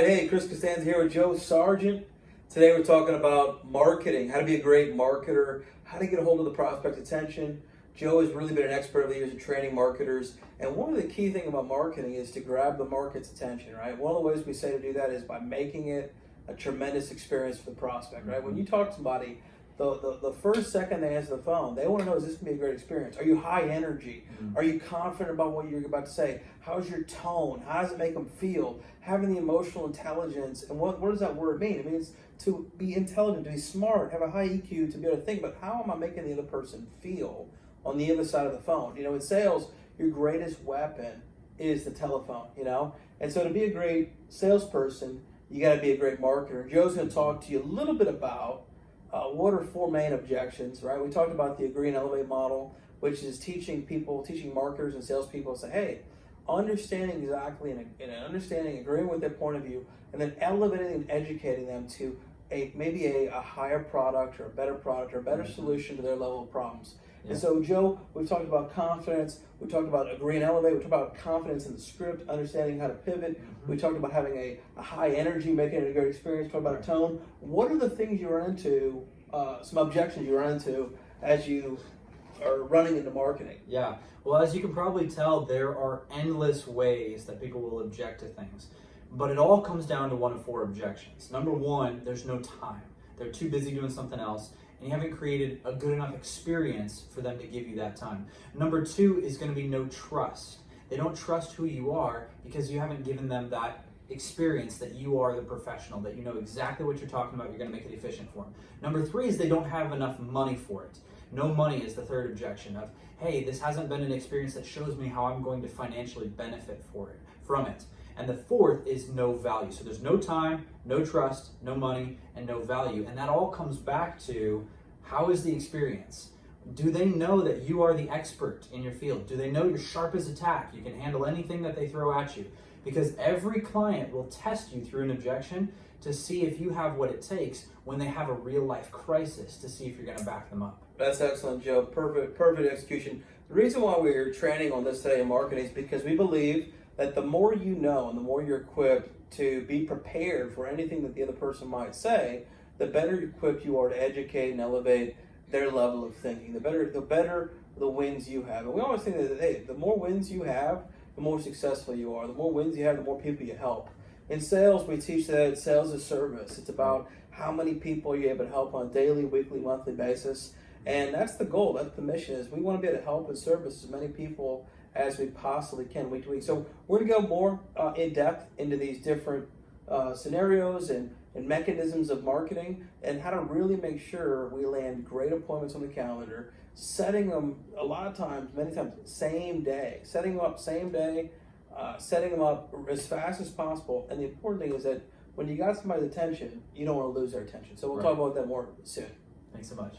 right, hey, Chris Costanza here with Joe Sargent. Today we're talking about marketing, how to be a great marketer, how to get a hold of the prospect's attention. Joe has really been an expert over the years in training marketers, and one of the key things about marketing is to grab the market's attention, right? One of the ways we say to do that is by making it a tremendous experience for the prospect, right? When you talk to somebody, the first second they answer the phone, they want to know, is this going to be a great experience? Are you high energy? Are you confident about what you're about to say? How's your tone? How does it make them feel? Having the emotional intelligence, and what does that word mean? It means to be intelligent, to be smart, have a high EQ, to be able to think, but how am I making the other person feel on the other side of the phone? You know, in sales, your greatest weapon is the telephone, you know? And so to be a great salesperson, you got to be a great marketer. Joe's going to talk to you a little bit about what are four main objections, right? We talked about the Agree and Elevate model, which is teaching marketers and salespeople to say, hey, understanding exactly and understanding, agreeing with their point of view, and then elevating and educating them to maybe a higher product or a better solution to their level of problems. Yeah. And so, Joe, we've talked about confidence, we talked about Agree and Elevate, we talked about confidence in the script, understanding how to pivot, we talked about having a high energy, making it a great experience, talked about a tone. What are the things you run into, some objections you run into as you are running into marketing? Yeah, well, as you can probably tell, there are endless ways that people will object to things, but it all comes down to one of four objections. Number one, there's no time. They're too busy doing something else, and you haven't created a good enough experience for them to give you that time. Number two is going to be no trust. They don't trust who you are because you haven't given them that experience that you are the professional, that you know exactly what you're talking about, you're going to make it efficient for them. Number three is they don't have enough money for it. No money is the third objection of, hey, this hasn't been an experience that shows me how I'm going to financially benefit from it. And the fourth is no value. So there's no time, no trust, no money, and no value. And that all comes back to, how is the experience? Do they know that you are the expert in your field? Do they know you're sharp as a tack? You can handle anything that they throw at you. Because every client will test you through an objection to see if you have what it takes when they have a real life crisis, to see if you're going to back them up. That's excellent, Joe. Perfect execution. The reason why we're training on this today in marketing is because we believe that the more you know and the more you're equipped to be prepared for anything that the other person might say, the better equipped you are to educate and elevate their level of thinking. The better the wins you have. And we always think that, hey, the more wins you have, the more successful you are. The more wins you have, the more people you help. In sales, we teach that sales is service. It's about how many people you're able to help on a daily, weekly, monthly basis. And that's the goal, that's the mission, is we want to be able to help and service as many people as we possibly can week to week. So we're going to go more in depth into these different scenarios and mechanisms of marketing, and how to really make sure we land great appointments on the calendar, setting them many times, same day, setting them up as fast as possible. And the important thing is that when you got somebody's attention, you don't want to lose their attention. So we'll talk about that more soon. Thanks so much.